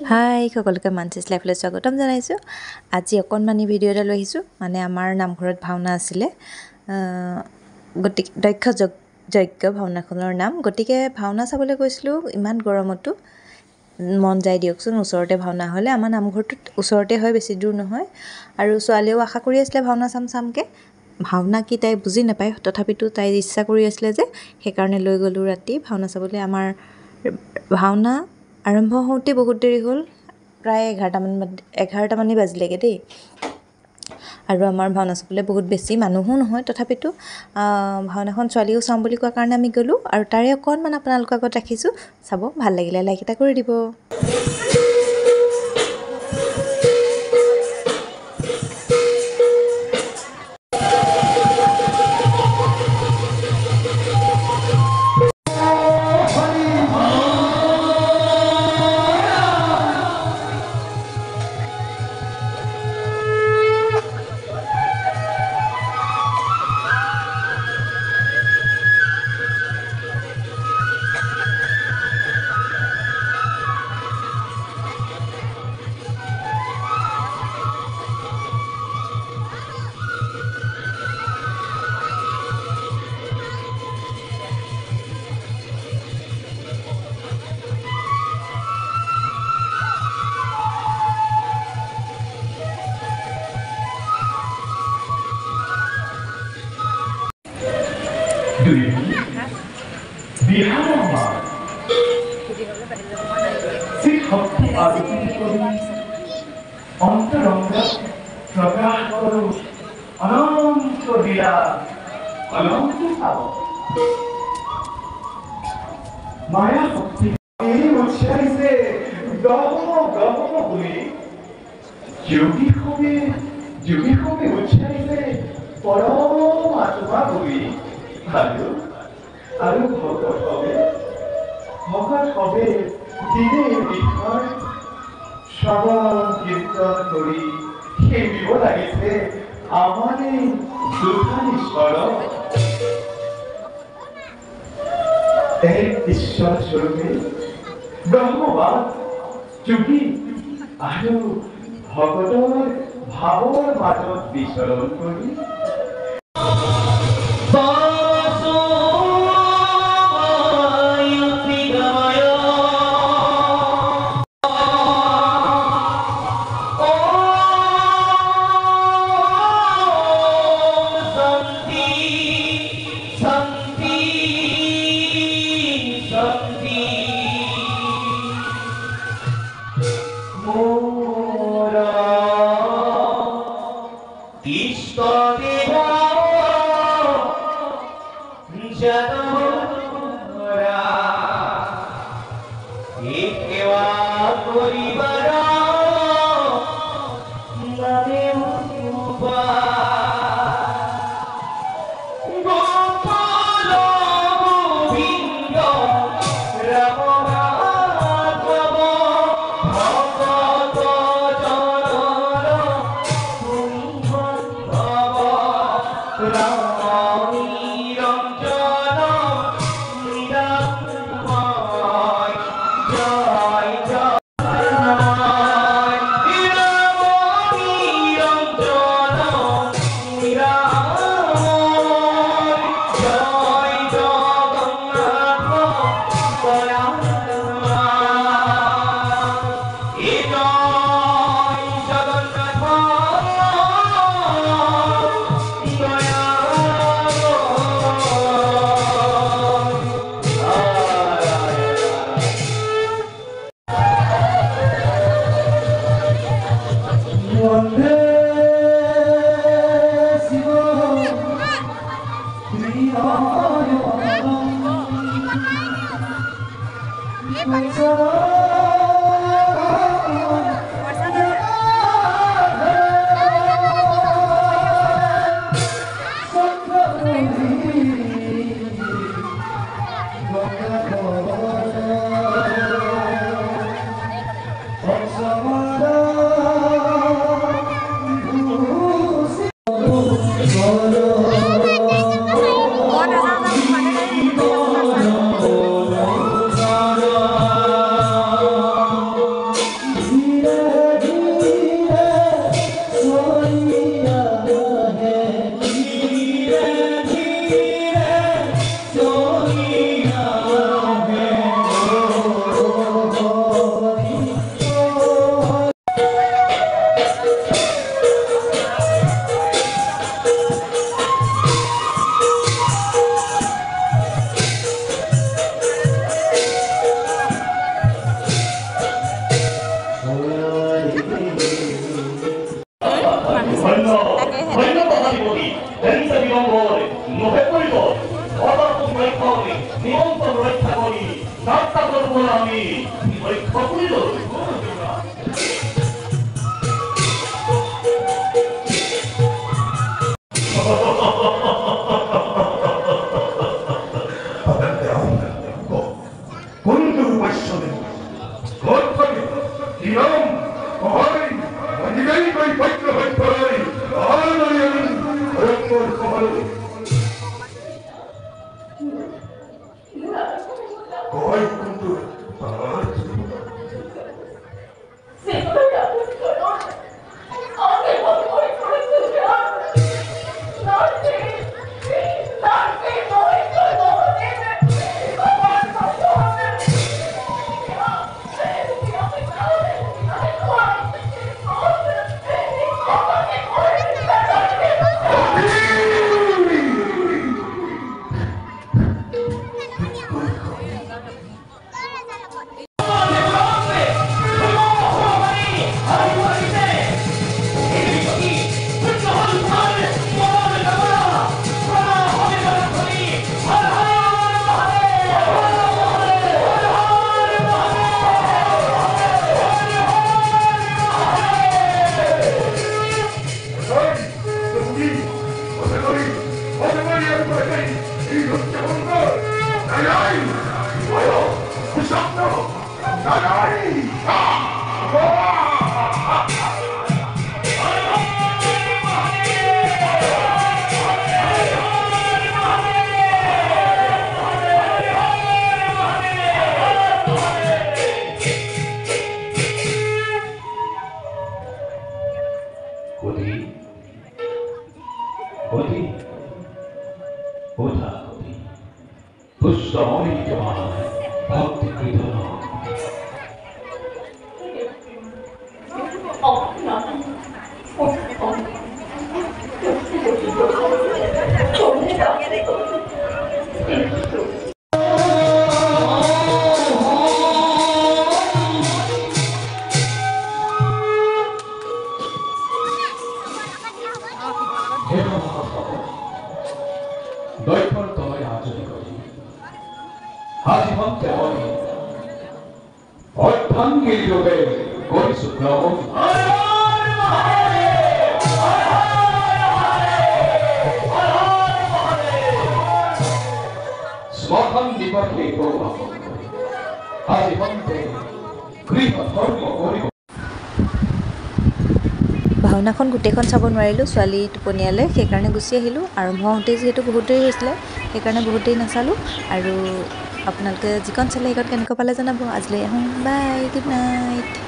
হাই সকলোকে মানচিছ লাইফলৈ স্বাগতম জনাইছোঁ। আজি অকণমানি ভিডিঅ' এটা লৈ আহিছোঁ। মানে আমাৰ নামঘৰত ভাওনা আছিলে, গতিকে দক্ষ যজ্ঞ ভাওনাখনৰ নাম। গতিকে ভাওনা চাবলৈ গৈছিলোঁ। ইমান গৰমতো মন যায় দিয়কচোন, ওচৰতে ভাওনা হ'লে। আমাৰ নামঘৰটোত ওচৰতে হয়, বেছি দূৰ নহয়। আৰু ছোৱালীয়েও আশা কৰি আছিলে ভাওনা চামকৈ। ভাওনা কি তাই বুজি নাপায়, তথাপিতো তাইৰ ইচ্ছা কৰি আছিলে যে, সেইকাৰণে লৈ গ'লোঁ ৰাতি ভাওনা চাবলৈ। আমাৰ ভাওনা আৰম্ভ হওঁতে বহুত দেৰি হ'ল, প্ৰায় 11টামানেই বাজিলেগৈ দেই। আৰু আমাৰ ভাওনা চাবলৈ বহুত বেছি মানুহো নহয়, তথাপিতো ভাওনাখন ছোৱালীও চাওঁ বুলি কোৱাৰ কাৰণে আমি গ'লোঁ। আৰু তাৰে অকণমান আপোনালোকৰ আগত ৰাখিছোঁ, চাব। ভাল লাগিলে লাইক এটা কৰি দিব। মায়া শক্তি উচ্চাৰিছে গম বুলি যোগী সবে উচ্চাৰিছে পৰম আত্মা বুলি। আৰু ভকত সবে দিনে নিশাই শ্ৰৱণ কীৰ্তন কৰি সেবিব লাগিছে আমাৰে দুধানীশ্বৰক। ঈশ্বৰ স্বৰূপে ব্ৰহ্মবাদ যোগী আৰু ভকতৰ ভাৱৰ মাজত বিচৰণ কৰি Inom, Ahoy, Manigay ko'y pagkahoy-hoy, Ahoy na yan, Rangmor Ahoy. Ahoy kuntur, Ahoy. ভাওনাখন গোটেইখন চাব নোৱাৰিলোঁ, ছোৱালী টোপনিয়ালে, সেইকাৰণে গুচি আহিলোঁ। আৰম্ভ হওঁতে যিহেতু বহুত দেৰি হৈছিলে, সেইকাৰণে বহুত দেৰি নাচালোঁ। আৰু আপোনালোকে যিখন চালে সেইখন কেনেকুৱা পালে জনাব। আজিলৈ আহোঁ, বাই, গুড নাইট।